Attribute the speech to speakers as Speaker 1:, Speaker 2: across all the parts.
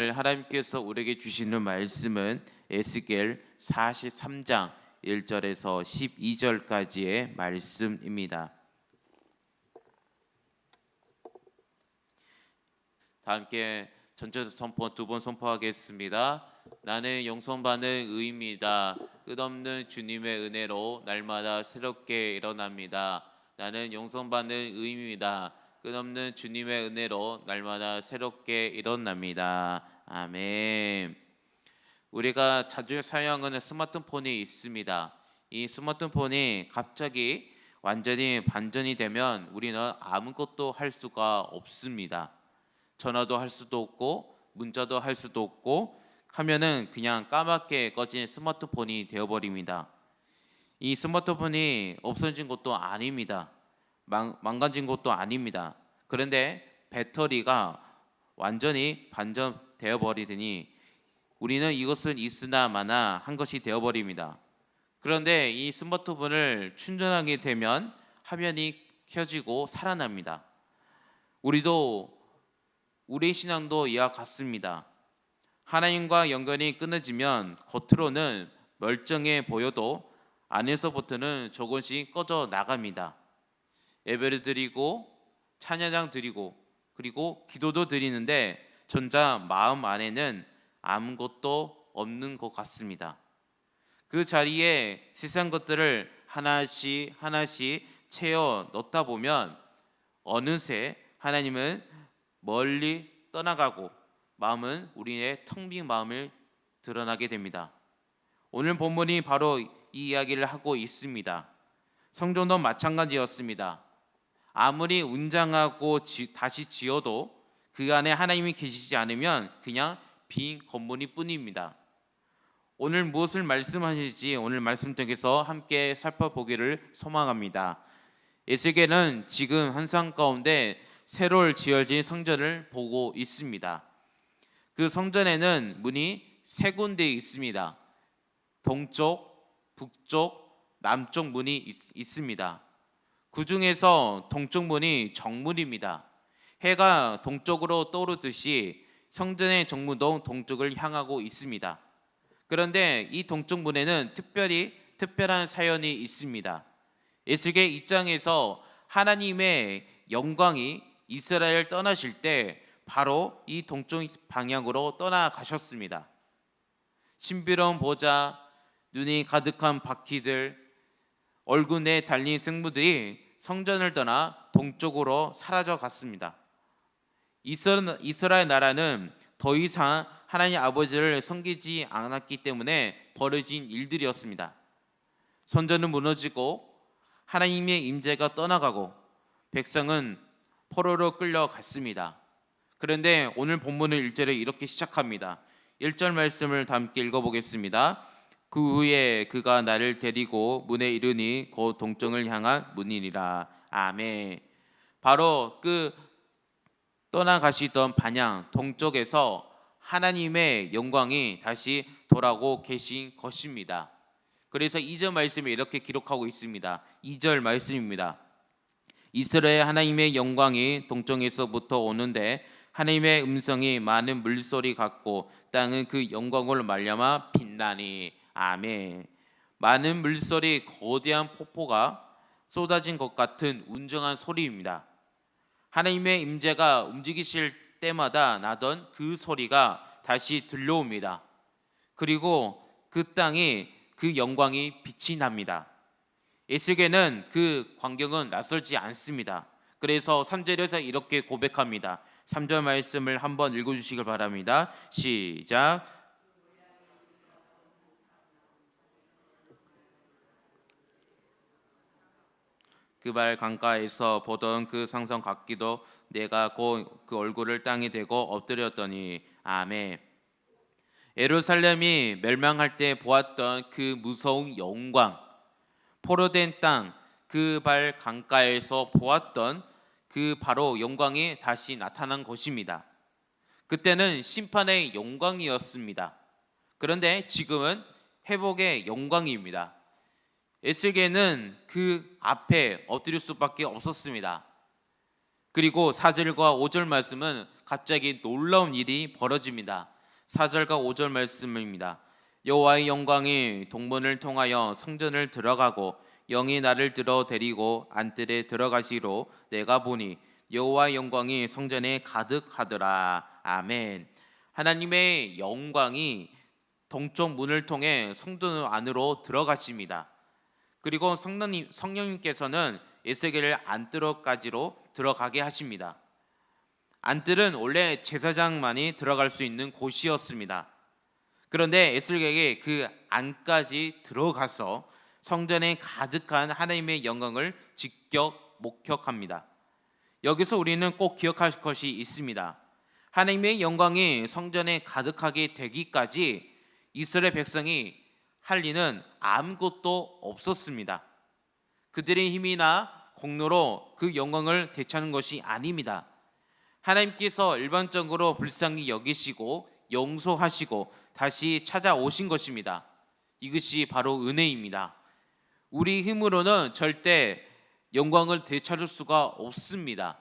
Speaker 1: 하나님께서 우리에게 주시는 말씀은 에스겔 43장 1절에서 12절까지의 말씀입니다. 다 함께 전체 선포 두 번 선포하겠습니다. 나는 용서받는 의입니다. 끝없는 주님의 은혜로 날마다 새롭게 일어납니다. 나는 용서받는 의입니다. 끝없는 주님의 은혜로 날마다 새롭게 일어납니다. 아멘. 우리가 자주 사용하는 스마트폰이 있습니다. 이 스마트폰이 갑자기 완전히 반전이 되면 우리는 아무것도 할 수가 없습니다. 전화도 할 수도 없고 문자도 할 수도 없고 하면은 그냥 까맣게 꺼진 스마트폰이 되어버립니다. 이 스마트폰이 없어진 것도 아닙니다. 망가진 것도 아닙니다. 그런데 배터리가 완전히 반전되어 버리더니 우리는 이것은 있으나 마나 한 것이 되어버립니다. 그런데 이 스마트폰을 충전하게 되면 화면이 켜지고 살아납니다. 우리 신앙도 이와 같습니다. 하나님과 연결이 끊어지면 겉으로는 멀쩡해 보여도 안에서부터는 조금씩 꺼져 나갑니다. 예배를 드리고 찬양 드리고 그리고 기도도 드리는데 전자 마음 안에는 아무것도 없는 것 같습니다. 그 자리에 세상 것들을 하나씩 채워 넣다 보면 어느새 하나님은 멀리 떠나가고 마음은 우리의 텅 빈 마음을 드러나게 됩니다. 오늘 본문이 바로 이 이야기를 하고 있습니다. 성전도 마찬가지였습니다. 아무리 웅장하고 다시 지어도 그 안에 하나님이 계시지 않으면 그냥 빈 건물일 뿐입니다. 오늘 무엇을 말씀하실지 오늘 말씀 통해서 함께 살펴보기를 소망합니다. 에스겔은 지금 환상 가운데 새로 지어진 성전을 보고 있습니다. 그 성전에는 문이 세 군데 있습니다. 동쪽, 북쪽, 남쪽 문이 있습니다. 그 중에서 동쪽 문이 정문입니다. 해가 동쪽으로 떠오르듯이 성전의 정문도 동쪽을 향하고 있습니다. 그런데 이 동쪽 문에는 특별한 사연이 있습니다. 에스겔 2장에서 하나님의 영광이 이스라엘 떠나실 때 바로 이 동쪽 방향으로 떠나가셨습니다. 신비로운 보좌, 눈이 가득한 바퀴들, 얼굴에 달린 생물들이 성전을 떠나 동쪽으로 사라져 갔습니다. 이스라엘 나라는 더 이상 하나님 아버지를 섬기지 않았기 때문에 벌어진 일들이었습니다. 성전은 무너지고 하나님의 임재가 떠나가고 백성은 포로로 끌려갔습니다. 그런데 오늘 본문은 1절에 이렇게 시작합니다. 1절 말씀을 다 함께 읽어보겠습니다. 그 후에 그가 나를 데리고 문에 이르니 곧 동쪽을 향한 문이니라. 아멘. 바로 그 떠나가시던 방향 동쪽에서 하나님의 영광이 다시 돌아오고 계신 것입니다. 그래서 2절 말씀에 이렇게 기록하고 있습니다. 2절 말씀입니다. 이스라엘 하나님의 영광이 동쪽에서부터 오는데 하나님의 음성이 많은 물소리 같고 땅은 그 영광으로 말미암아 빛나니. 아멘. 많은 물소리, 거대한 폭포가 쏟아진 것 같은 운정한 소리입니다. 하나님의 임재가 움직이실 때마다 나던 그 소리가 다시 들려옵니다. 그리고 그 땅이 그 영광이 빛이 납니다. 에스겔은 그 광경은 낯설지 않습니다. 그래서 3절에서 이렇게 고백합니다. 3절 말씀을 한번 읽어주시길 바랍니다. 시작. 그발 강가에서 보던 그 상성 같기도 내가 곧 그 얼굴을 땅에 대고 엎드렸더니. 아멘. 예루살렘이 멸망할 때 보았던 그 무서운 영광, 포로된 땅, 그 발 강가에서 보았던 그 바로 영광이 다시 나타난 것입니다. 그때는 심판의 영광이었습니다. 그런데 지금은 회복의 영광입니다. 에스겔은 그 앞에 엎드릴 수밖에 없었습니다. 그리고 4절과 5절 말씀은 갑자기 놀라운 일이 벌어집니다. 4절과 5절 말씀입니다. 여호와의 영광이 동문을 통하여 성전을 들어가고 영이 나를 들어 데리고 안뜰에 들어가시로 내가 보니 여호와의 영광이 성전에 가득하더라. 아멘. 하나님의 영광이 동쪽 문을 통해 성전 안으로 들어가십니다. 그리고 성령님께서는 에스겔을 안뜰까지로 들어가게 하십니다. 안뜰은 원래 제사장만이 들어갈 수 있는 곳이었습니다. 그런데 에스겔에게 그 안까지 들어가서 성전에 가득한 하나님의 영광을 직접 목격합니다. 여기서 우리는 꼭 기억할 것이 있습니다. 하나님의 영광이 성전에 가득하게 되기까지 이스라엘 백성이 할 일은 아무것도 없었습니다. 그들의 힘이나 공로로 그 영광을 되찾는 것이 아닙니다. 하나님께서 일반적으로 불쌍히 여기시고 용서하시고 다시 찾아오신 것입니다. 이것이 바로 은혜입니다. 우리 힘으로는 절대 영광을 되찾을 수가 없습니다.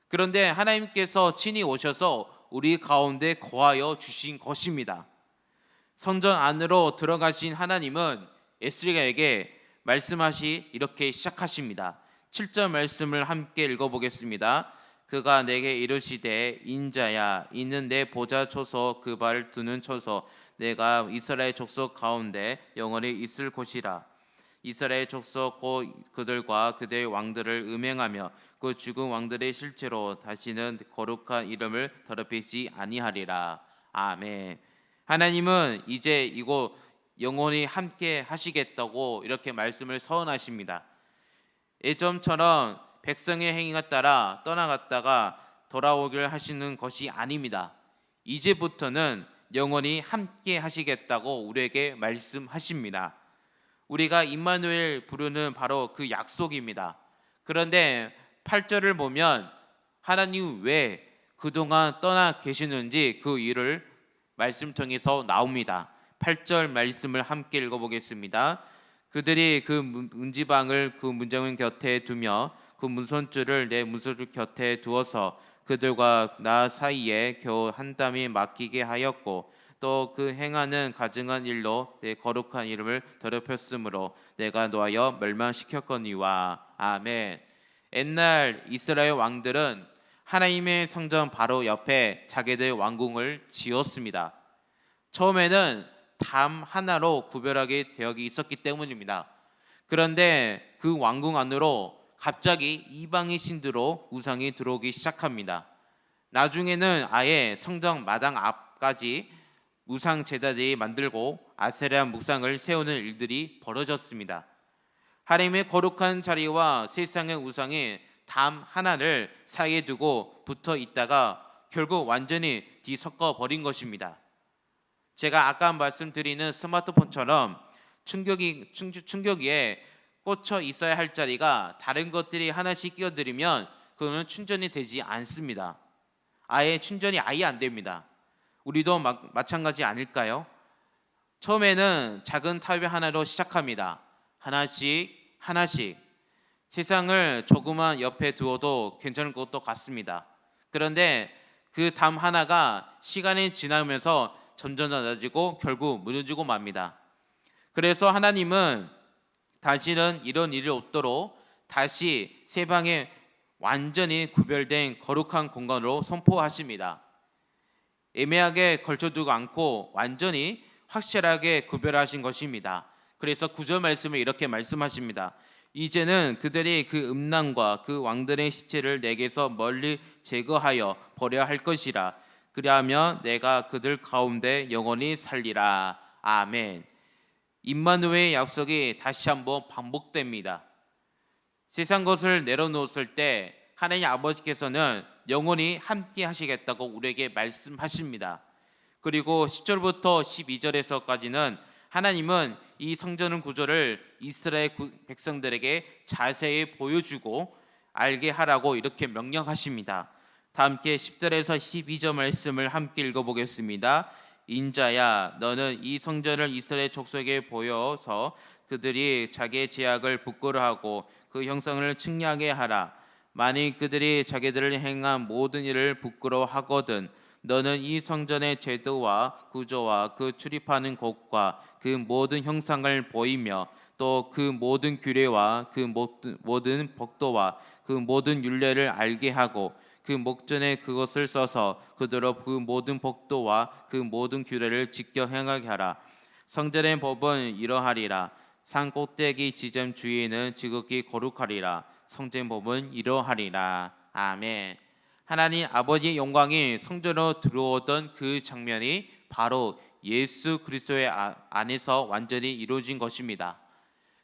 Speaker 1: 그런데 하나님께서 친히 오셔서 우리 가운데 거하여 주신 것입니다. 성전 안으로 들어가신 하나님은 에스겔에게 말씀하시 이렇게 시작하십니다. 7절 말씀을 함께 읽어보겠습니다. 그가 내게 이르시되 인자야 이는 내 보좌 초소 그 발 두는 초소 내가 이스라엘 족속 가운데 영원히 있을 곳이라. 이스라엘 족속 곧 그들과 그들의 왕들을 음행하며 그 죽은 왕들의 실체로 다시는 거룩한 이름을 더럽히지 아니하리라. 아멘. 하나님은 이제 이곳 영원히 함께 하시겠다고 이렇게 말씀을 선언하십니다. 예전처럼 백성의 행위에 따라 떠나갔다가 돌아오길 하시는 것이 아닙니다. 이제부터는 영원히 함께 하시겠다고 우리에게 말씀하십니다. 우리가 임마누엘 부르는 바로 그 약속입니다. 그런데 8절을 보면 하나님 왜 그동안 떠나 계시는지 그 이유를 말씀 통해서 나옵니다. 8절 말씀을 함께 읽어보겠습니다. 그들이 그 문지방을 그 문장문 곁에 두며 그 문선줄을 내 문선줄 곁에 두어서 그들과 나 사이에 겨우 한 땀이 맡기게 하였고 또 그 행하는 가증한 일로 내 거룩한 이름을 더럽혔으므로 내가 노하여 멸망시켰거니와. 아멘. 옛날 이스라엘 왕들은 하나님의 성전 바로 옆에 자기들 왕궁을 지었습니다. 처음에는 담 하나로 구별하게 되어 있었기 때문입니다. 그런데 그 왕궁 안으로 갑자기 이방의 신들로 우상이 들어오기 시작합니다. 나중에는 아예 성전 마당 앞까지 우상 제단들이 만들고 아세라 묵상을 세우는 일들이 벌어졌습니다. 하나님의 거룩한 자리와 세상의 우상이 담 하나를 사이에 두고 붙어 있다가 결국 완전히 뒤섞어 버린 것입니다. 제가 아까 말씀드리는 스마트폰처럼 충격기에 꽂혀 있어야 할 자리가 다른 것들이 하나씩 끼어들면 그거는 충전이 되지 않습니다. 충전이 아예 안 됩니다. 우리도 마찬가지 아닐까요? 처음에는 작은 탑 하나로 시작합니다. 하나씩 세상을 조그만 옆에 두어도 괜찮을 것도 같습니다. 그런데 그 담 하나가 시간이 지나면서 점점 낮아지고 결국 무너지고 맙니다. 그래서 하나님은 다시는 이런 일이 없도록 다시 세 방에 완전히 구별된 거룩한 공간으로 선포하십니다. 애매하게 걸쳐두고 않고 완전히 확실하게 구별하신 것입니다. 그래서 9절 말씀을 이렇게 말씀하십니다. 이제는 그들이 그 음란과 그 왕들의 시체를 내게서 멀리 제거하여 버려야 할 것이라. 그리하면 내가 그들 가운데 영원히 살리라. 아멘. 임마누엘의 약속이 다시 한번 반복됩니다. 세상 것을 내려놓았을 때 하나님 아버지께서는 영원히 함께 하시겠다고 우리에게 말씀하십니다. 그리고 10절부터 12절에서까지는 하나님은 이 성전 구조를 이스라엘 백성들에게 자세히 보여주고 알게 하라고 이렇게 명령하십니다. 다 함께 10절에서 12절 말씀을 함께 읽어보겠습니다. 인자야 너는 이 성전을 이스라엘 족속에게 보여서 그들이 자기의 제약을 부끄러워하고 그 형상을 측량하게 하라. 만일 그들이 자기들을 행한 모든 일을 부끄러워하거든 너는 이 성전의 제도와 구조와 그 출입하는 곳과 그 모든 형상을 보이며 또 그 모든 규례와 그 모든 법도와 그 모든 율례를 알게 하고 그 목전에 그것을 써서 그대로 그 모든 법도와 그 모든 규례를 지켜 행하게 하라. 성전의 법은 이러하리라. 산 꼭대기 지점 주위에는 지극히 거룩하리라. 성전 법은 이러하리라. 아멘. 하나님 아버지의 영광이 성전으로 들어오던 그 장면이 바로 예수 그리스도의 안에서 완전히 이루어진 것입니다.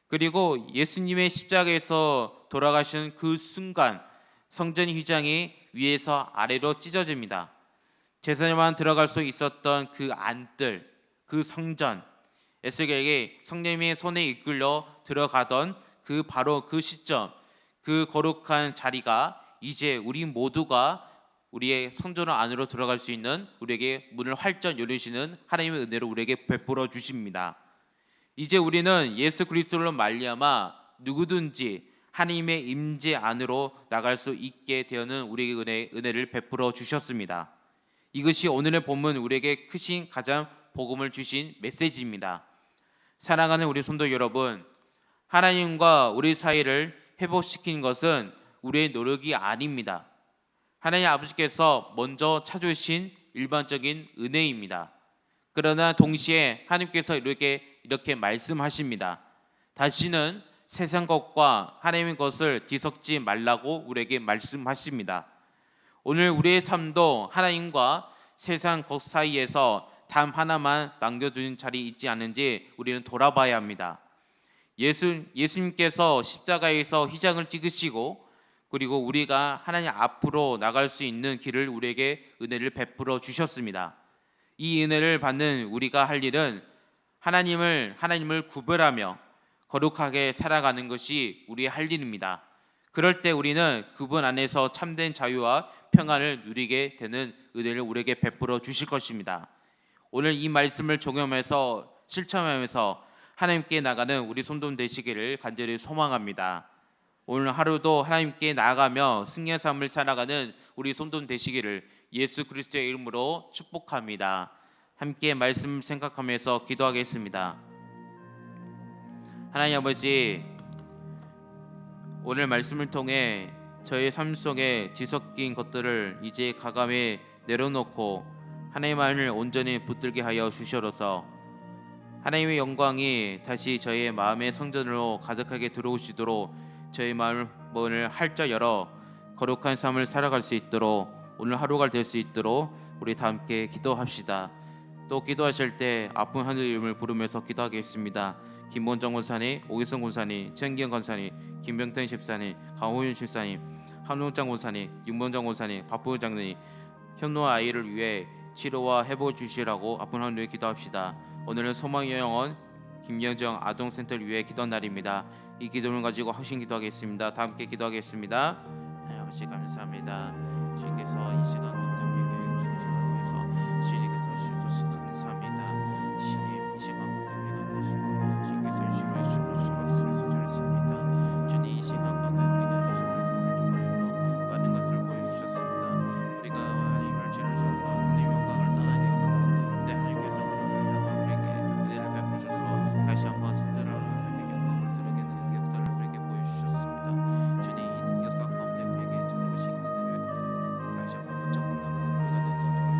Speaker 1: 그리고 예수님의 십자가에서 돌아가신 그 순간 성전 휘장이 위에서 아래로 찢어집니다. 제사장만 들어갈 수 있었던 그 안뜰, 그 성전, 에스겔에게 성령님의 손에 이끌려 들어가던 그 바로 그 시점, 그 거룩한 자리가 이제 우리 모두가 우리의 성전 안으로 들어갈 수 있는 우리에게 문을 활짝 열으시는 하나님의 은혜로 우리에게 베풀어 주십니다. 이제 우리는 예수 그리스도로 말미암아 누구든지 하나님의 임재 안으로 나갈 수 있게 되는 우리에게 은혜를 베풀어 주셨습니다. 이것이 오늘의 본문 우리에게 크신 가장 복음을 주신 메시지입니다. 사랑하는 우리 성도 여러분, 하나님과 우리 사이를 회복시키는 것은 우리의 노력이 아닙니다. 하나님 아버지께서 먼저 찾으신 일반적인 은혜입니다. 그러나 동시에 하나님께서 이렇게 말씀하십니다. 다시는 세상 것과 하나님의 것을 뒤섞지 말라고 우리에게 말씀하십니다. 오늘 우리의 삶도 하나님과 세상 것 사이에서 단 하나만 남겨둔 자리 있지 않은지 우리는 돌아봐야 합니다. 예수님께서 십자가에서 휘장을 찍으시고 그리고 우리가 하나님 앞으로 나갈 수 있는 길을 우리에게 은혜를 베풀어 주셨습니다. 이 은혜를 받는 우리가 할 일은 하나님을 구별하며 거룩하게 살아가는 것이 우리의 할 일입니다. 그럴 때 우리는 그분 안에서 참된 자유와 평안을 누리게 되는 은혜를 우리에게 베풀어 주실 것입니다. 오늘 이 말씀을 적용해서 실천하면서 하나님께 나가는 우리 손동 되시기를 간절히 소망합니다. 오늘 하루도 하나님께 나아가며 승리의 삶을 살아가는 우리 손동 되시기를 예수 그리스도의 이름으로 축복합니다. 함께 말씀 생각하면서 기도하겠습니다. 하나님 아버지, 오늘 말씀을 통해 저의 삶 속에 뒤섞인 것들을 이제 가감에 내려놓고 하나님만을 온전히 붙들게 하여 주시옵소서. 하나님의 영광이 다시 저의 마음의 성전으로 가득하게 들어오시도록 저의 마음을 활짝 열어 거룩한 삶을 살아갈 수 있도록 오늘 하루가 될 수 있도록 우리 다 함께 기도합시다. 또 기도하실 때 아픈 하늘 이름을 부르면서 기도하겠습니다. 김본정 권사님, 오기성 권사님, 최은경 권사님, 김병태 집사님, 강호윤 집사님, 한웅장 권사님, 김본정 권사님, 박보우 장로님, 현노 아이를 위해 치료와 회복을 주시라고 아픈 하늘 위해 기도합시다. 오늘은 소망의 영혼 김영정 아동센터를 위해 기도한 날입니다. 이 기도를 가지고 확신 기도하겠습니다. 다 함께 기도하겠습니다. 아버지 감사합니다. 주님께서 이 시간 건강하게 주셔서 위해서 주님께서 주셔서 감사합니다. 주님 이 시간 건강하게 하시고 주님께서 주셔서 감사합니다. 주님 이 시간 건강하게 우리가 말씀을 통해서 많은 것을 보여주셨습니다. 우리가 하나님을 죄를 지어서 하나님 영광을 떠나게 하고 근데 하나님께서 그를 향하여 우리에게 은혜를 베푸셔서 다시 한번 선전하러 하나님의 영광을 드러내는 이 역사를 우리에게 보여주셨습니다. 주님 이 역사 가운데 우리에게 찾아오신 은혜를 다시 한번 붙잡고 나가는 우리가 될 수 있도록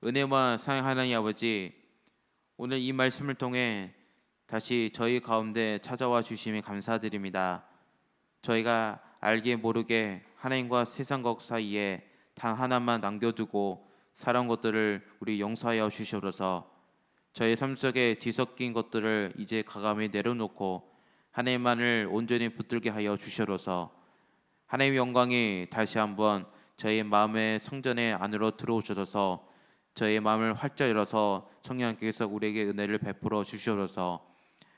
Speaker 1: 은혜와 사랑 하나님 아버지, 오늘 이 말씀을 통해 다시 저희 가운데 찾아와 주심에 감사드립니다. 저희가 알게 모르게 하나님과 세상 것 사이에 단 하나만 남겨두고 살아온 것들을 우리 용서하여 주시옵소서. 저희 삶 속에 뒤섞인 것들을 이제 과감히 내려놓고 하나님만을 온전히 붙들게 하여 주시옵소서. 하나님의 영광이 다시 한번 저희 마음의 성전에 안으로 들어오셔서 저희 마음을 활짝 열어서 성령께서 우리에게 은혜를 베풀어 주시옵소서.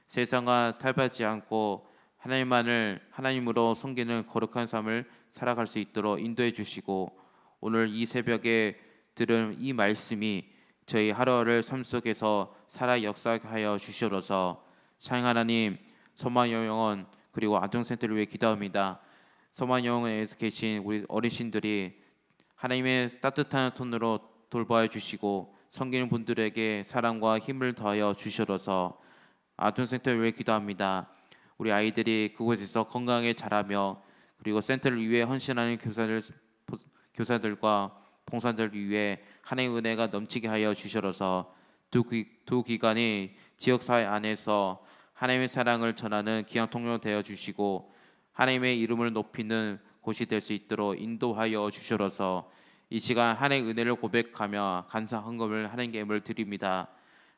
Speaker 1: 세상과 탈바지 않고 하나님만을 하나님으로 섬기는 거룩한 삶을 살아갈 수 있도록 인도해 주시고, 오늘 이 새벽에 들은 이 말씀이 저희 하루를 삶 속에서 살아 역사하여 주시옵소서. 사랑 하나님, 소망영원 그리고 아동센터를 위해 기도합니다. 소망영원에서 계신 우리 어르신들이 하나님의 따뜻한 손으로 돌보아 주시고 섬기는 분들에게 사랑과 힘을 더하여 주시옵소서. 아동센터를 위해 기도합니다. 우리 아이들이 그곳에서 건강하게 자라며 그리고 센터를 위해 헌신하는 교사들과 봉사들을 위해 하나님의 은혜가 넘치게 하여 주시옵소서. 두 기관이 지역사회 안에서 하나님의 사랑을 전하는 귀한 통로 되어 주시고 하나님의 이름을 높이는 곳이 될 수 있도록 인도하여 주시옵소서. 이 시간 하나님의 은혜를 고백하며 감사 헌금을 하나님께 예물 드립니다.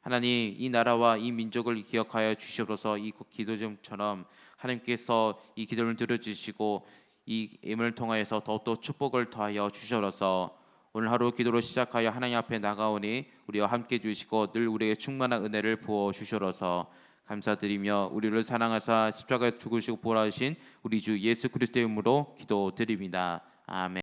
Speaker 1: 하나님, 이 나라와 이 민족을 기억하여 주시옵소서. 이 기도점처럼 하나님께서 이 기도를 들어주시고 이 예물을 통하여서 더욱더 축복을 더하여 주시옵소서. 오늘 하루 기도로 시작하여 하나님 앞에 나가오니 우리와 함께 해주시고 늘 우리에게 충만한 은혜를 부어 주시옵소서. 감사드리며 우리를 사랑하사 십자가에 죽으시고 부활하신 우리 주 예수 그리스도의 이름으로 기도드립니다. 아멘.